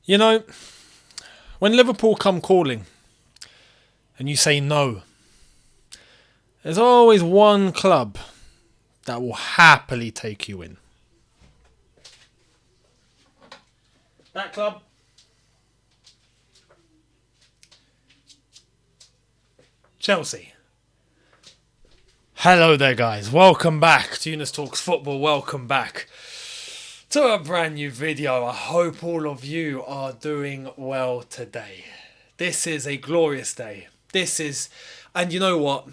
You know, when Liverpool come calling and you say no, there's always one club that will happily take you in. That club? Chelsea. Hello there, guys. Welcome back to Younes Talks Football. Welcome back to a brand new video. I hope all of you are doing well today. This is a glorious day. And you know what?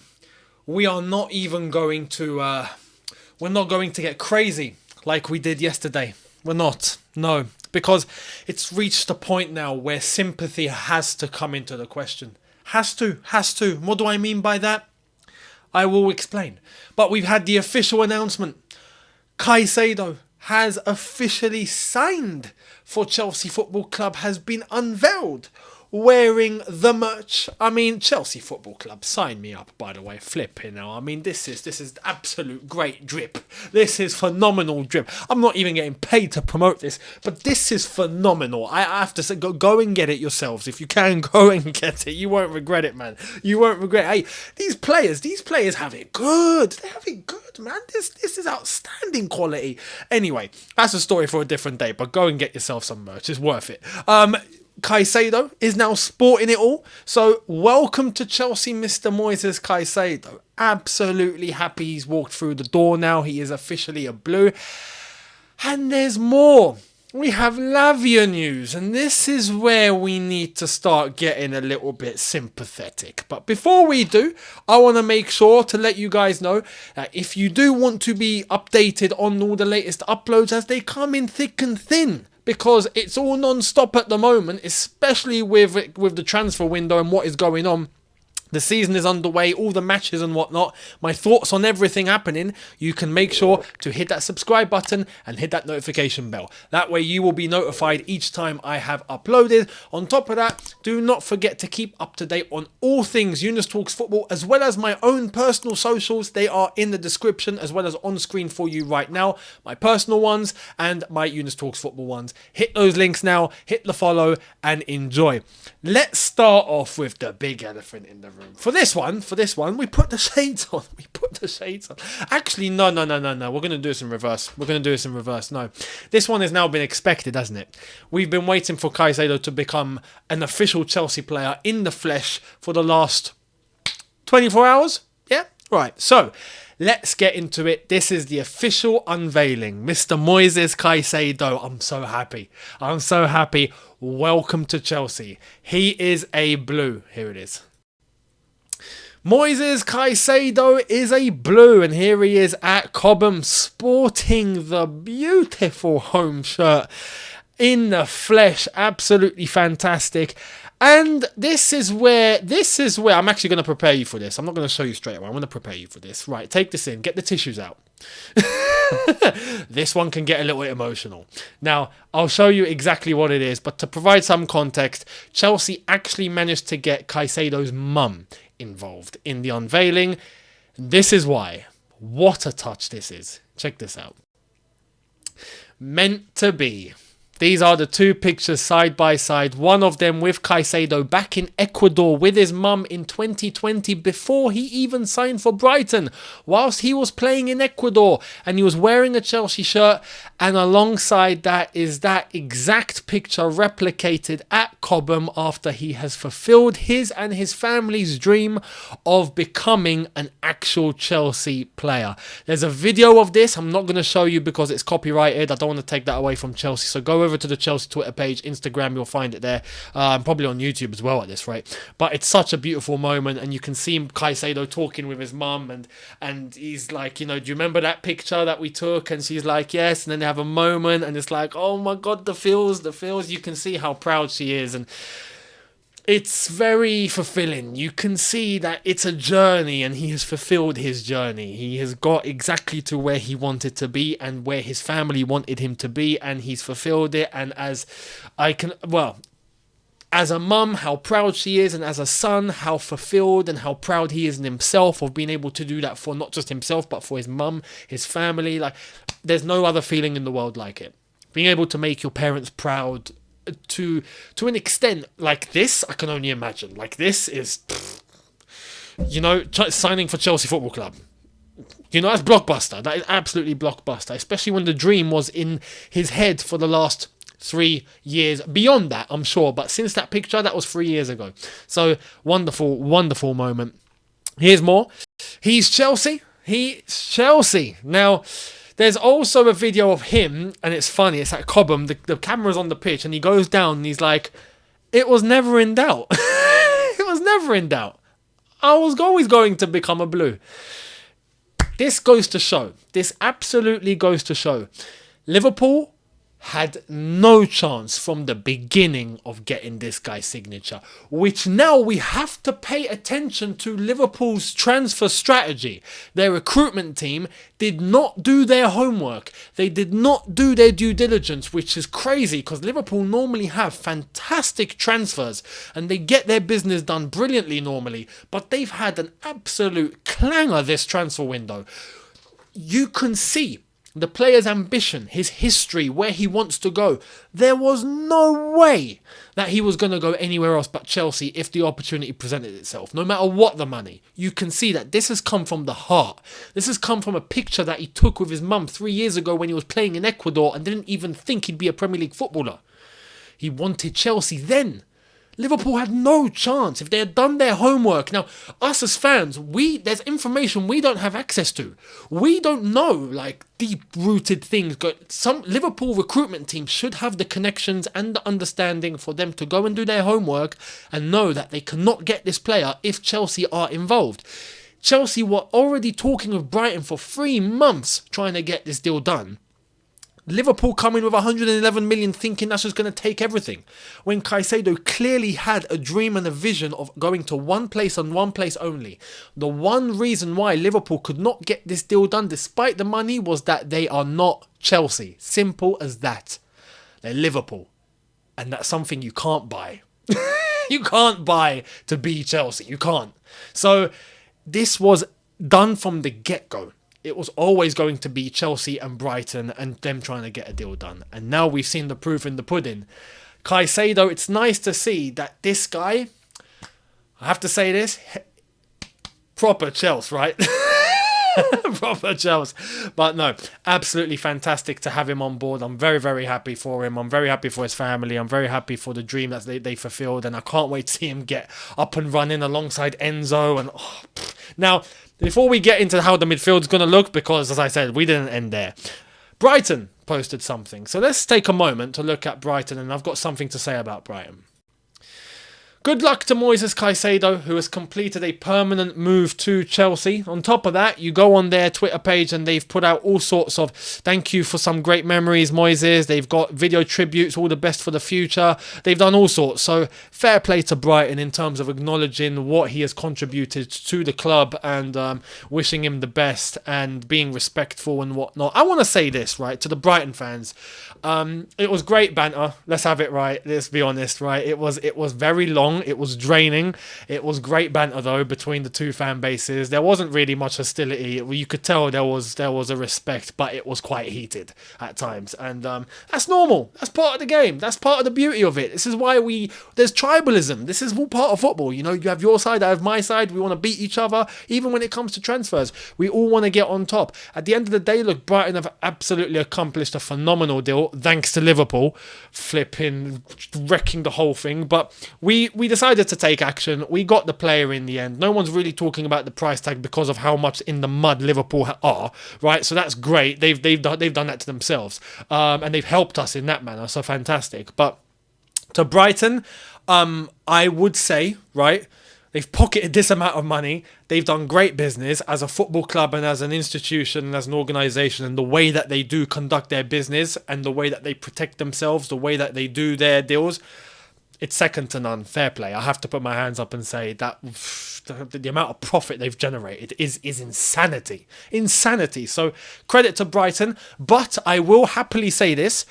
We are not even going to, we're not going to get crazy like we did yesterday. We're not. No. Because it's reached a point now where sympathy has to come into the question. Has to. What do I mean by that? I will explain. But we've had the official announcement. Caicedo has officially signed for Chelsea Football Club, has been unveiled, wearing the merch. I mean, Chelsea Football Club, sign me up, by the way. Flipping now. I mean, this is absolute great drip. This is phenomenal drip. I'm not even getting paid to promote this, but this is phenomenal. I have to say, go and get it yourselves. If you can, go and get it. You won't regret it, man. You won't regret it. Hey, these players have it good. They have it good, man. This is outstanding quality. Anyway, that's a story for a different day, but go and get yourself some merch. It's worth it. Caicedo is now sporting it all. So welcome to Chelsea, Mr. Moises Caicedo. Absolutely happy he's walked through the door now. He is officially a blue. And there's more. We have Lavia news. And this is where we need to start getting a little bit sympathetic. But before we do, I want to make sure to let you guys know that if you do want to be updated on all the latest uploads as they come in thick and thin, because it's all non-stop at the moment, especially with the transfer window and what is going on. The season is underway, all the matches and whatnot. My thoughts on everything happening. You can make sure to hit that subscribe button and hit that notification bell. That way you will be notified each time I have uploaded. On top of that, do not forget to keep up to date on all things Younes Talks Football, as well as my own personal socials. They are in the description as well as on screen for you right now. My personal ones and my Younes Talks Football ones. Hit those links now, hit the follow and enjoy. Let's start off with the big elephant in the room. For this one, we put the shades on. Actually, no. We're going to do this in reverse. No. This one has now been expected, hasn't it? We've been waiting for Caicedo to become an official Chelsea player in the flesh for the last 24 hours. Yeah? Right. So, let's get into it. This is the official unveiling. Mr. Moises Caicedo. I'm so happy. Welcome to Chelsea. He is a blue. Here it is. Moises Caicedo is a blue, and here he is at Cobham sporting the beautiful home shirt in the flesh. Absolutely fantastic. And this is where I'm actually going to prepare you for this. I'm not going to show you straight away. I'm going to prepare you for this. Right, take this in. Get the tissues out. This one can get a little bit emotional. Now, I'll show you exactly what it is, but to provide some context, Chelsea actually managed to get Caicedo's mum involved in the unveiling. This is why. What a touch this is. Check this out. Meant to be. These are the two pictures side by side. One of them with Caicedo back in Ecuador with his mum in 2020 before he even signed for Brighton. Whilst he was playing in Ecuador and he was wearing a Chelsea shirt. And alongside that is that exact picture replicated at Cobham after he has fulfilled his and his family's dream of becoming an actual Chelsea player. There's a video of this. I'm not going to show you because it's copyrighted. I don't want to take that away from Chelsea. So go over to the Chelsea Twitter page, Instagram, you'll find it there. Probably on YouTube as well at this rate. But it's such a beautiful moment, and you can see Caicedo talking with his mum, and he's like, do you remember that picture that we took? And she's like, yes. And then they have a moment, and it's like, oh my God, the feels. You can see how proud she is, and it's very fulfilling. You can see that it's a journey and he has fulfilled his journey. He has got exactly to where he wanted to be and where his family wanted him to be, and he's fulfilled it. And as a mum, how proud she is, and as a son, how fulfilled and how proud he is in himself of being able to do that for not just himself, but for his mum, his family. Like, there's no other feeling in the world like it. Being able to make your parents proud to an extent like this, I can only imagine. Like this is, you know, signing for Chelsea Football Club. You know, that's blockbuster. That is absolutely blockbuster, especially when the dream was in his head for the last 3 years. Beyond that, I'm sure, but since that picture, that was 3 years ago. So wonderful, wonderful moment. Here's more. He's Chelsea. Now, there's also a video of him, and it's funny. It's at Cobham. The camera's on the pitch, and he goes down, and he's like, "It was never in doubt." It was never in doubt. I was always going to become a Blue. This goes to show. This absolutely goes to show. Liverpool had no chance from the beginning of getting this guy's signature, which now we have to pay attention to. Liverpool's transfer strategy. Their recruitment team did not do their homework. They did not do their due diligence, which is crazy because Liverpool normally have fantastic transfers and they get their business done brilliantly normally, but they've had an absolute clanger this transfer window. You can see the player's ambition, his history, where he wants to go. There was no way that he was going to go anywhere else but Chelsea if the opportunity presented itself, no matter what the money. You can see that this has come from the heart. This has come from a picture that he took with his mum 3 years ago when he was playing in Ecuador and didn't even think he'd be a Premier League footballer. He wanted Chelsea then. Liverpool had no chance if they had done their homework. Now, us as fans, there's information we don't have access to. We don't know, like, deep-rooted things. Some Liverpool recruitment teams should have the connections and the understanding for them to go and do their homework and know that they cannot get this player if Chelsea are involved. Chelsea were already talking with Brighton for 3 months trying to get this deal done. Liverpool coming with 111 million thinking that's just going to take everything. When Caicedo clearly had a dream and a vision of going to one place and one place only. The one reason why Liverpool could not get this deal done despite the money was that they are not Chelsea. Simple as that. They're Liverpool. And that's something you can't buy. You can't buy to be Chelsea. You can't. So this was done from the get-go. It was always going to be Chelsea and Brighton and them trying to get a deal done. And now we've seen the proof in the pudding. Caicedo, it's nice to see that this guy, I have to say this, proper Chelsea, right? Proper Chelsea. But no, absolutely fantastic to have him on board. I'm very, very happy for him. I'm very happy for his family. I'm very happy for the dream that they fulfilled. And I can't wait to see him get up and running alongside Enzo. And now, before we get into how the midfield's going to look, because as I said, we didn't end there. Brighton posted something. So let's take a moment to look at Brighton, and I've got something to say about Brighton. Good luck to Moises Caicedo, who has completed a permanent move to Chelsea. On top of that, you go on their Twitter page and they've put out all sorts of thank you for some great memories, Moises. They've got video tributes, all the best for the future. They've done all sorts. So fair play to Brighton in terms of acknowledging what he has contributed to the club and wishing him the best and being respectful and whatnot. I want to say this, right, to the Brighton fans. It was great banter. Let's have it right. Let's be honest, right? It was very long. It was draining. It was great banter though between the two fan bases. There wasn't really much hostility. You could tell there was a respect, but it was quite heated at times. And that's normal. That's part of the game. That's part of the beauty of it. This is why there's tribalism. This is all part of football. You know, you have your side, I have my side. We want to beat each other. Even when it comes to transfers, we all want to get on top. At the end of the day, look, Brighton have absolutely accomplished a phenomenal deal thanks to Liverpool flipping, wrecking the whole thing. But we decided to take action. We got the player in the end. No one's really talking about the price tag because of how much in the mud Liverpool are, right? So that's great. They've done that to themselves, and they've helped us in that manner. So fantastic. But to Brighton, I would say, right, they've pocketed this amount of money. They've done great business as a football club and as an institution and as an organisation, and the way that they do conduct their business and the way that they protect themselves, the way that they do their deals, it's second to none. Fair play. I have to put my hands up and say that the amount of profit they've generated is insanity. Insanity. So credit to Brighton, but I will happily say this.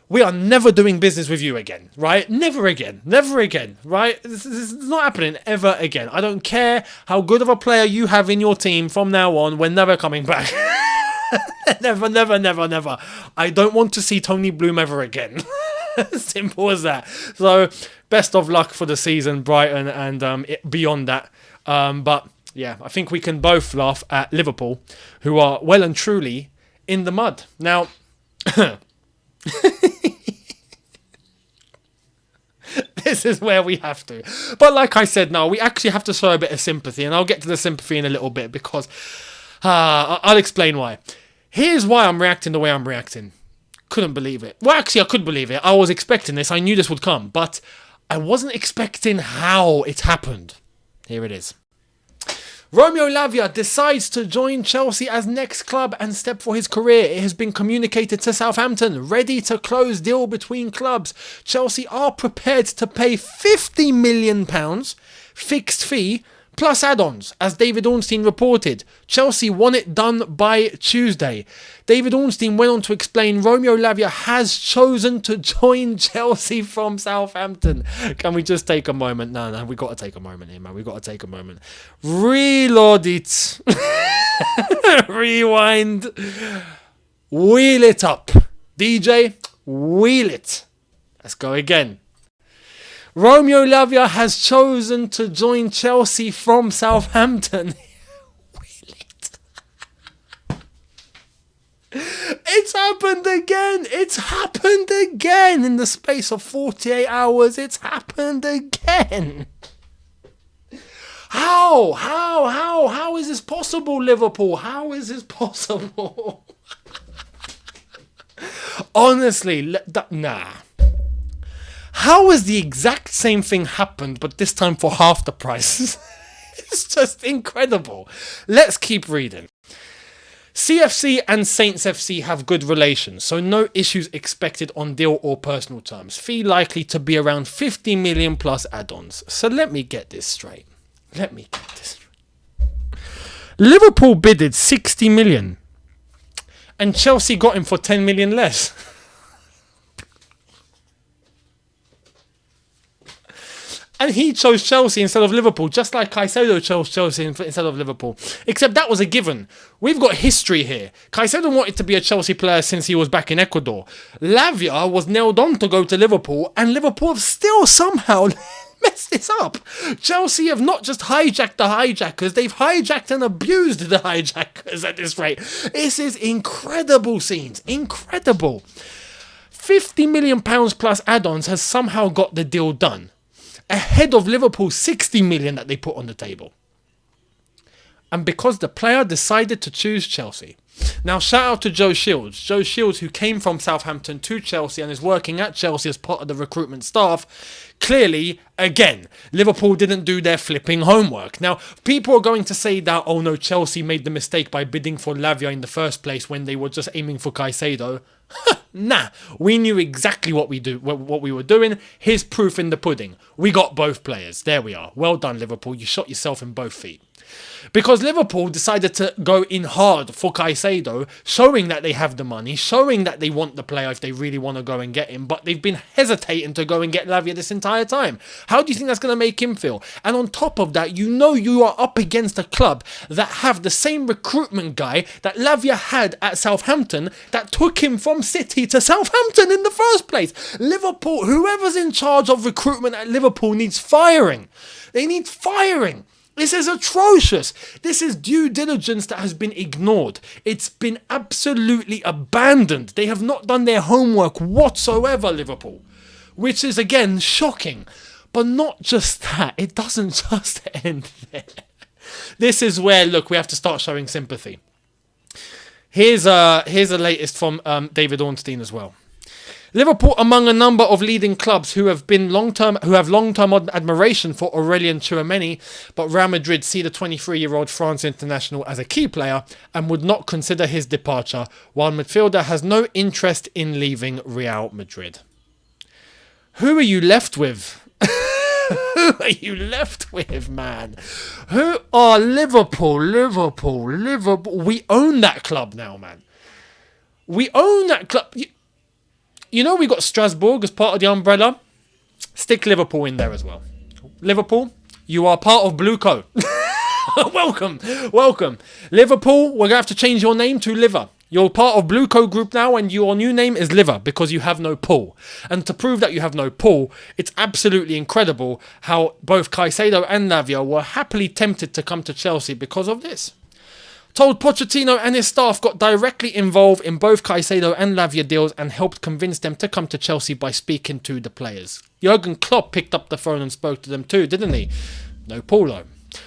We are never doing business with you again, right? Never again. Never again, right? This is not happening ever again. I don't care how good of a player you have in your team from now on. We're never coming back. Never, never, never, never. I don't want to see Tony Bloom ever again. Simple as that. So, best of luck for the season, Brighton, and beyond that. But yeah, I think we can both laugh at Liverpool, who are well and truly in the mud. Now, this is where we have to. But like I said, no, we actually have to show a bit of sympathy, and I'll get to the sympathy in a little bit because I'll explain why. Here's why I'm reacting the way I'm reacting. Couldn't believe it. Well, actually, I could believe it. I was expecting this. I knew this would come, but I wasn't expecting how it happened. Here it is. Romeo Lavia decides to join Chelsea as next club and step for his career. It has been communicated to Southampton. Ready to close deal between clubs. Chelsea are prepared to pay £50 million fixed fee plus add-ons, as David Ornstein reported. Chelsea want it done by Tuesday. David Ornstein went on to explain Romeo Lavia has chosen to join Chelsea from Southampton. Can we just take a moment? No, we got to take a moment here, man. We got to take a moment. Reload it. Rewind. Wheel it up. DJ, wheel it. Let's go again. Romeo Lavia has chosen to join Chelsea from Southampton. It's happened again. It's happened again. In the space of 48 hours, it's happened again. How is this possible, Liverpool? How is this possible? Honestly, nah. How has the exact same thing happened, but this time for half the price? It's just incredible. Let's keep reading. CFC and Saints FC have good relations, so no issues expected on deal or personal terms. Fee likely to be around 50 million plus add-ons. So let me get this straight. Liverpool bidded 60 million and Chelsea got him for 10 million less. And he chose Chelsea instead of Liverpool, just like Caicedo chose Chelsea instead of Liverpool. Except that was a given. We've got history here. Caicedo wanted to be a Chelsea player since he was back in Ecuador. Lavia was nailed on to go to Liverpool, and Liverpool have still somehow messed this up. Chelsea have not just hijacked the hijackers, they've hijacked and abused the hijackers at this rate. This is incredible scenes. Incredible. £50 million plus add-ons has somehow got the deal done, ahead of Liverpool's 60 million that they put on the table. And because the player decided to choose Chelsea. Now, shout out to Joe Shields. Joe Shields, who came from Southampton to Chelsea and is working at Chelsea as part of the recruitment staff. Clearly, again, Liverpool didn't do their flipping homework. Now, people are going to say that, oh no, Chelsea made the mistake by bidding for Lavia in the first place when they were just aiming for Caicedo. Nah, we knew exactly what we were doing. Here's proof in the pudding. We got both players. There we are. Well done, Liverpool. You shot yourself in both feet. Because Liverpool decided to go in hard for Caicedo, showing that they have the money, showing that they want the player if they really want to go and get him, but they've been hesitating to go and get Lavia this entire time. How do you think that's going to make him feel? And on top of that, you know you are up against a club that have the same recruitment guy that Lavia had at Southampton that took him from City to Southampton in the first place. Liverpool, whoever's in charge of recruitment at Liverpool needs firing. They need firing. This is atrocious. This is due diligence that has been ignored. It's been absolutely abandoned. They have not done their homework whatsoever, Liverpool. Which is, again, shocking. But not just that. It doesn't just end there. This is where, look, we have to start showing sympathy. Here's the latest from David Ornstein as well. Liverpool among a number of leading clubs who have long-term admiration for Aurélien Tchouaméni, but Real Madrid see the 23-year-old France international as a key player and would not consider his departure, while midfielder has no interest in leaving Real Madrid. Who are you left with? Who are you left with, man? Who are Liverpool? We own that club now, man. We own that club. You know we got Strasbourg as part of the umbrella? Stick Liverpool in there as well. Liverpool, you are part of Blue Co. Welcome. Liverpool, we're going to have to change your name to Liver. You're part of Blue Co Group now, and your new name is Liver because you have no pull. And to prove that you have no pull, it's absolutely incredible how both Caicedo and Lavia were happily tempted to come to Chelsea because of this. Told Pochettino and his staff got directly involved in both Caicedo and Lavia deals and helped convince them to come to Chelsea by speaking to the players. Jurgen Klopp picked up the phone and spoke to them too, didn't he? No pull though.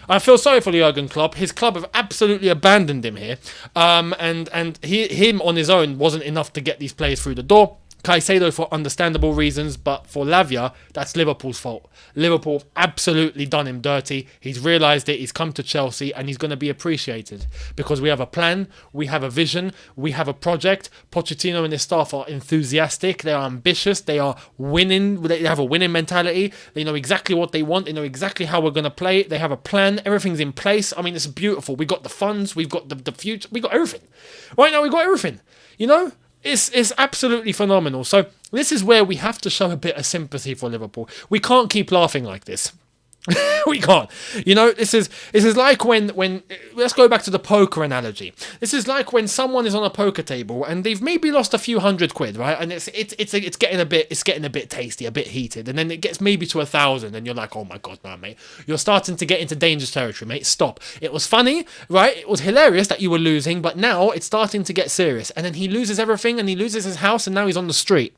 I feel sorry for Jurgen Klopp. His club have absolutely abandoned him here. And him on his own wasn't enough to get these players through the door. Caicedo for understandable reasons, but for Lavia, that's Liverpool's fault. Liverpool absolutely done him dirty. He's realised it, he's come to Chelsea, and he's going to be appreciated. Because we have a plan, we have a vision, we have a project. Pochettino and his staff are enthusiastic, they are ambitious, they are winning, they have a winning mentality, they know exactly what they want, they know exactly how we're going to play it, they have a plan, everything's in place. I mean, it's beautiful. We got the funds, we've got the future, we got everything. Right now, we got everything, you know? It's absolutely phenomenal. So this is where we have to show a bit of sympathy for Liverpool. We can't keep laughing like this. We can't. You know, this is like when let's go back to the poker analogy. This is like when someone is on a poker table and they've maybe lost a few £100, right? And it's getting a bit tasty, a bit heated, and then it gets maybe to 1,000, and you're like, oh my god, man, mate, you're starting to get into dangerous territory, mate. Stop. It was funny, right? It was hilarious that you were losing, but now it's starting to get serious. And then he loses everything, and he loses his house, and now he's on the street.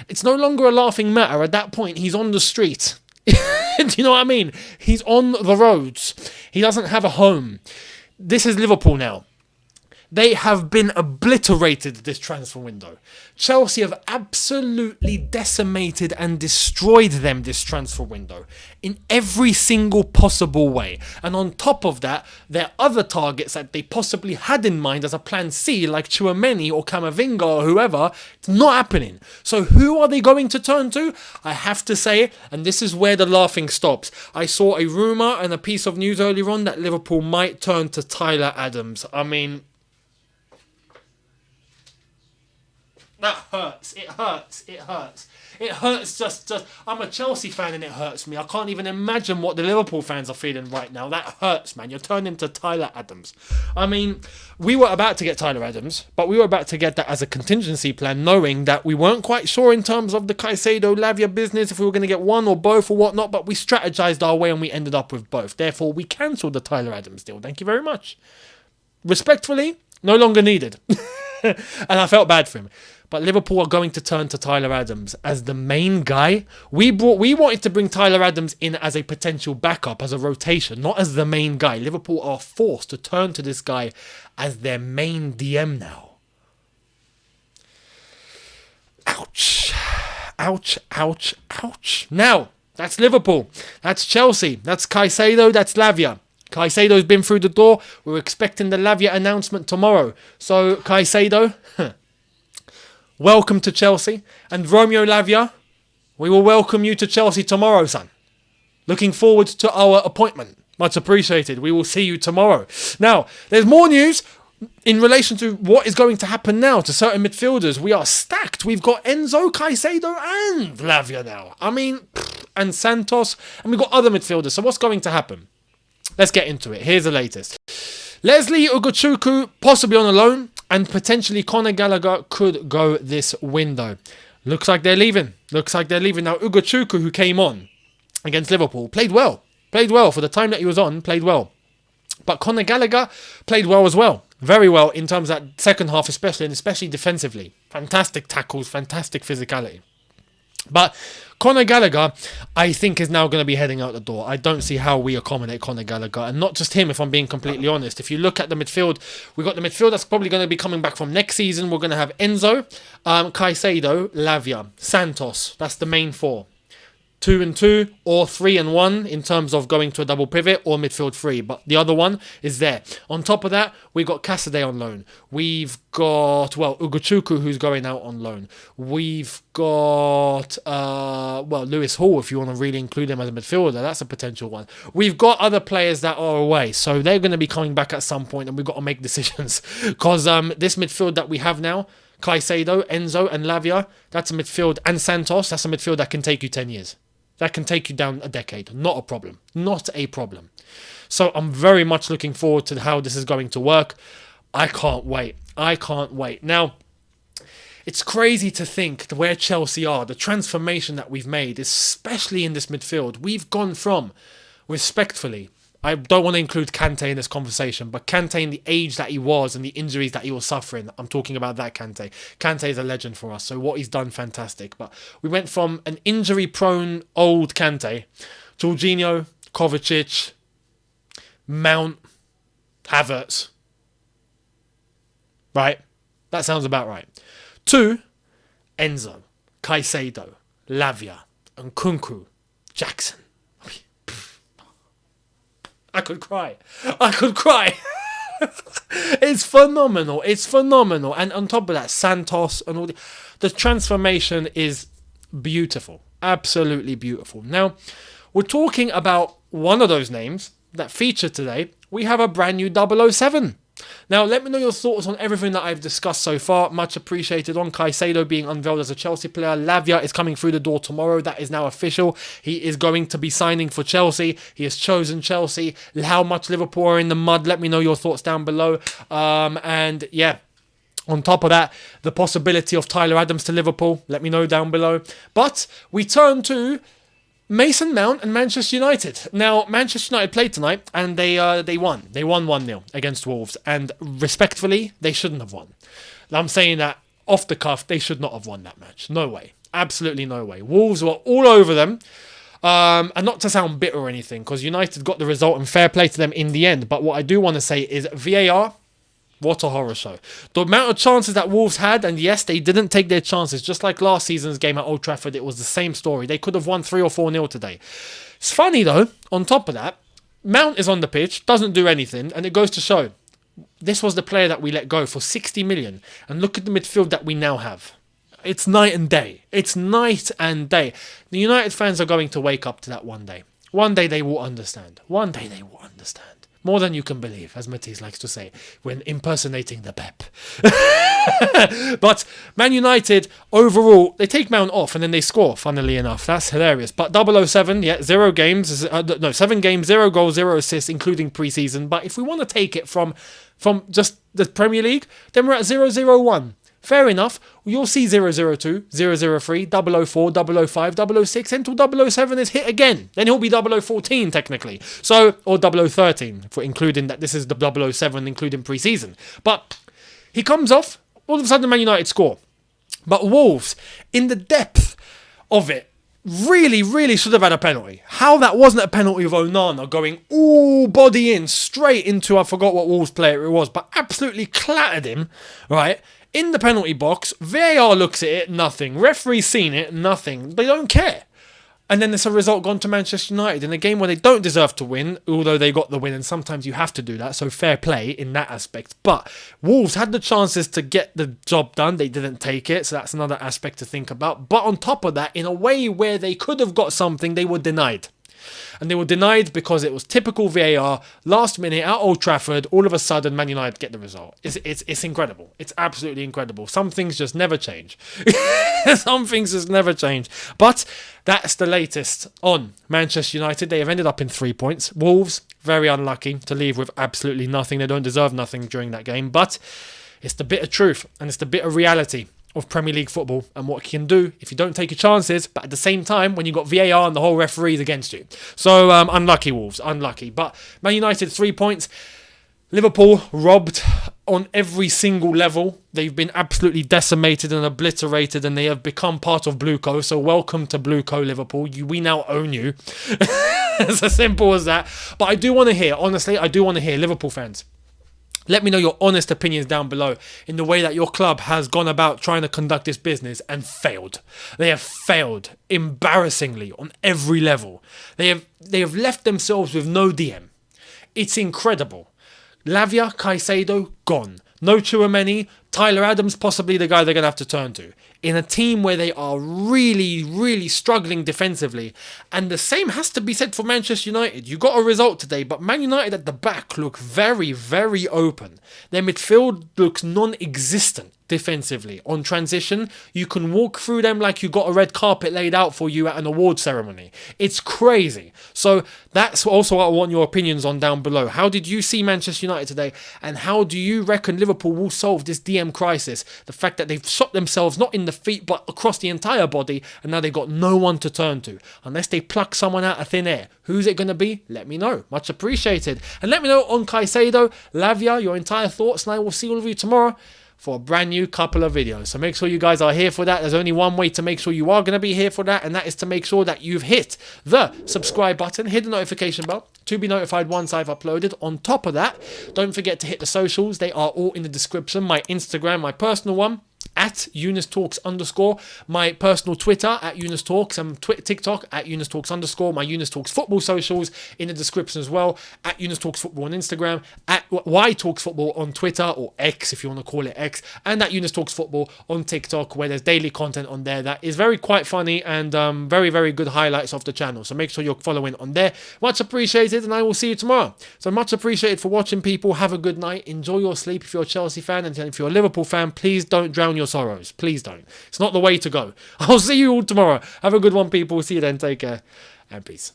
It's no longer a laughing matter. At that point, he's on the street. Do you know what I mean? He's on the roads. He doesn't have a home. This is Liverpool now. They have been obliterated this transfer window. Chelsea have absolutely decimated and destroyed them this transfer window in every single possible way. And on top of that, their other targets that they possibly had in mind as a plan C, like Tchouaméni or Camavinga or whoever, it's not happening. So who are they going to turn to? I have to say, and this is where the laughing stops, I saw a rumour and a piece of news earlier on that Liverpool might turn to Tyler Adams. I mean, that hurts. It hurts. It hurts. It hurts just I'm a Chelsea fan and it hurts me. I can't even imagine what the Liverpool fans are feeling right now. That hurts, man. You're turning to Tyler Adams. I mean, we were about to get Tyler Adams, but we were about to get that as a contingency plan, knowing that we weren't quite sure in terms of the Caicedo-Lavia business, if we were going to get one or both or whatnot, but we strategized our way and we ended up with both. Therefore, we cancelled the Tyler Adams deal. Thank you very much. Respectfully, no longer needed. And I felt bad for him. But Liverpool are going to turn to Tyler Adams as the main guy. We wanted to bring Tyler Adams in as a potential backup, as a rotation, not as the main guy. Liverpool are forced to turn to this guy as their main DM now. Ouch. Ouch, ouch, ouch. Now, that's Liverpool. That's Chelsea. That's Caicedo. That's Lavia. Caicedo's been through the door. We're expecting the Lavia announcement tomorrow. So, Caicedo, welcome to Chelsea. And Romeo Lavia, we will welcome you to Chelsea tomorrow, son. Looking forward to our appointment. Much appreciated. We will see you tomorrow. Now, there's more news in relation to what is going to happen now to certain midfielders. We are stacked. We've got Enzo, Caicedo and Lavia now. I mean, and Santos. And we've got other midfielders. So what's going to happen? Let's get into it. Here's the latest. Leslie Ugochukwu possibly on a loan, and potentially Conor Gallagher could go this window. Looks like they're leaving. Now, Ugochukwu, who came on against Liverpool, played well. Played well for the time that he was on, played well. But Conor Gallagher played well as well. Very well in terms of that second half especially, and especially defensively. Fantastic tackles, fantastic physicality. But Conor Gallagher, I think, is now going to be heading out the door. I don't see how we accommodate Conor Gallagher. And not just him, if I'm being completely honest. If you look at the midfield, we've got the midfield that's probably going to be coming back from next season. We're going to have Enzo, Caicedo, Lavia, Santos. That's the main four. 2 and 2 or 3 and 1 in terms of going to a double pivot or midfield 3. But the other one is there. On top of that, we've got Caicedo on loan. We've got, Ugochukwu, who's going out on loan. We've got, Lewis Hall, if you want to really include him as a midfielder. That's a potential one. We've got other players that are away. So they're going to be coming back at some point, and we've got to make decisions. Because this midfield that we have now, Caicedo, Enzo and Lavia, that's a midfield, and Santos, that's a midfield that can take you 10 years. That can take you down a decade. Not a problem. Not a problem. So I'm very much looking forward to how this is going to work. I can't wait. I can't wait. Now, it's crazy to think where Chelsea are, the transformation that we've made, especially in this midfield. We've gone from, respectfully, I don't want to include Kante in this conversation, but Kante in the age that he was and the injuries that he was suffering, I'm talking about that Kante. Kante is a legend for us, so what he's done, fantastic. But we went from an injury-prone old Kante, Jorginho, Kovacic, Mount, Havertz. Right? That sounds about right. 2, Enzo, Caicedo, Lavia, and Nkunku, Jackson. I could cry. It's phenomenal. And on top of that, Santos and all the transformation is beautiful. Absolutely beautiful. Now, we're talking about one of those names that featured today. We have a brand new 007. Now, let me know your thoughts on everything that I've discussed so far. Much appreciated. On Caicedo being unveiled as a Chelsea player. Lavia is coming through the door tomorrow. That is now official. He is going to be signing for Chelsea. He has chosen Chelsea. How much Liverpool are in the mud? Let me know your thoughts down below. And yeah, on top of that, the possibility of Tyler Adams to Liverpool. Let me know down below. But we turn to Mason Mount and Manchester United. Now, Manchester United played tonight and they won. They won 1-0 against Wolves. And respectfully, they shouldn't have won. I'm saying that off the cuff, they should not have won that match. No way. Absolutely no way. Wolves were all over them. And not to sound bitter or anything, because United got the result and fair play to them in the end. But what I do want to say is VAR, what a horror show. The amount of chances that Wolves had, and yes, they didn't take their chances. Just like last season's game at Old Trafford, it was the same story. They could have won 3 or 4-0 today. It's funny though, on top of that, Mount is on the pitch, doesn't do anything, and it goes to show, this was the player that we let go for 60 million. And look at the midfield that we now have. It's night and day. It's night and day. The United fans are going to wake up to that one day. One day they will understand. One day they will understand. More than you can believe, as Matisse likes to say, when impersonating the Pep. But Man United, overall, they take Mount off and then they score, funnily enough. That's hilarious. But 007, yeah, 0 games, 7 games, 0 goals, 0 assists, including pre-season. But if we want to take it from just the Premier League, then we're at 001. Fair enough. You'll see 002, 003, 004, 005, 006 until 007 is hit again. Then he'll be 0014 technically. So, or 0013, for including that this is the 007 including pre-season. But he comes off, all of a sudden Man United score. But Wolves, in the depth of it, really should have had a penalty. How that wasn't a penalty of Onana going all body in, straight into, I forgot what Wolves player it was, but absolutely clattered him, right? In the penalty box, VAR looks at it, nothing. Referee's seen it, nothing. They don't care. And then there's a result gone to Manchester United in a game where they don't deserve to win, although they got the win, and sometimes you have to do that, so fair play in that aspect. But Wolves had the chances to get the job done, they didn't take it, so that's another aspect to think about. But on top of that, in a way where they could have got something, they were denied. And they were denied because it was typical VAR, last minute at Old Trafford, all of a sudden Man United get the result. It's incredible. It's absolutely incredible. Some things just never change. Some things just never change. But that's the latest on Manchester United. They have ended up in 3 points. Wolves, very unlucky to leave with absolutely nothing. They don't deserve nothing during that game. But it's the bitter truth and it's the bitter reality of Premier League football and what you can do if you don't take your chances, but at the same time when you've got VAR and the whole referee is against you. So unlucky Wolves, unlucky. But Man United 3 points. Liverpool robbed on every single level. They've been absolutely decimated and obliterated and they have become part of Blueco. So welcome to Blueco Liverpool. We now own you. It's as simple as that. But I do want to hear, honestly, Liverpool fans. Let me know your honest opinions down below in the way that your club has gone about trying to conduct this business and failed. They have failed embarrassingly on every level. They have left themselves with no DM. It's incredible. Lavia, Caicedo, gone. No Tchouaméni, Tyler Adams, possibly the guy they're going to have to turn to. In a team where they are really, really struggling defensively. And the same has to be said for Manchester United. You got a result today, but Man United at the back look very, very open. Their midfield looks non-existent defensively. On transition, you can walk through them like you got a red carpet laid out for you at an award ceremony. It's crazy. So that's also what I want your opinions on down below. How did you see Manchester United today? And how do you reckon Liverpool will solve this DM crisis? The fact that they've shot themselves not in the feet but across the entire body, and now they've got no one to turn to. Unless they pluck someone out of thin air. Who's it going to be? Let me know. Much appreciated. And let me know on Caicedo, Lavia, your entire thoughts, and I will see all of you tomorrow for a brand new couple of videos. So make sure you guys are here for that. There's only one way to make sure you are going to be here for that, and that is to make sure that you've hit the subscribe button, hit the notification bell to be notified once I've uploaded. On top of that, don't forget to hit the socials. They are all in the description. My Instagram, my personal one, at Younes Talks _ my personal Twitter at Younes Talks, and TikTok at Younes Talks _ my Younes Talks Football socials in the description as well, at Younes Talks Football on Instagram, at Y Talks Football on Twitter, or X if you want to call it X, and at Younes Talks Football on TikTok, where there's daily content on there that is very quite funny and very, very good highlights of the channel. So make sure you're following on there. Much appreciated, and I will see you tomorrow. So much appreciated for watching, people. Have a good night. Enjoy your sleep if you're a Chelsea fan, and if you're a Liverpool fan, please don't drown your sorrows. Please don't. It's not the way to go. I'll see you all tomorrow. Have a good one, people. See you then. Take care and peace.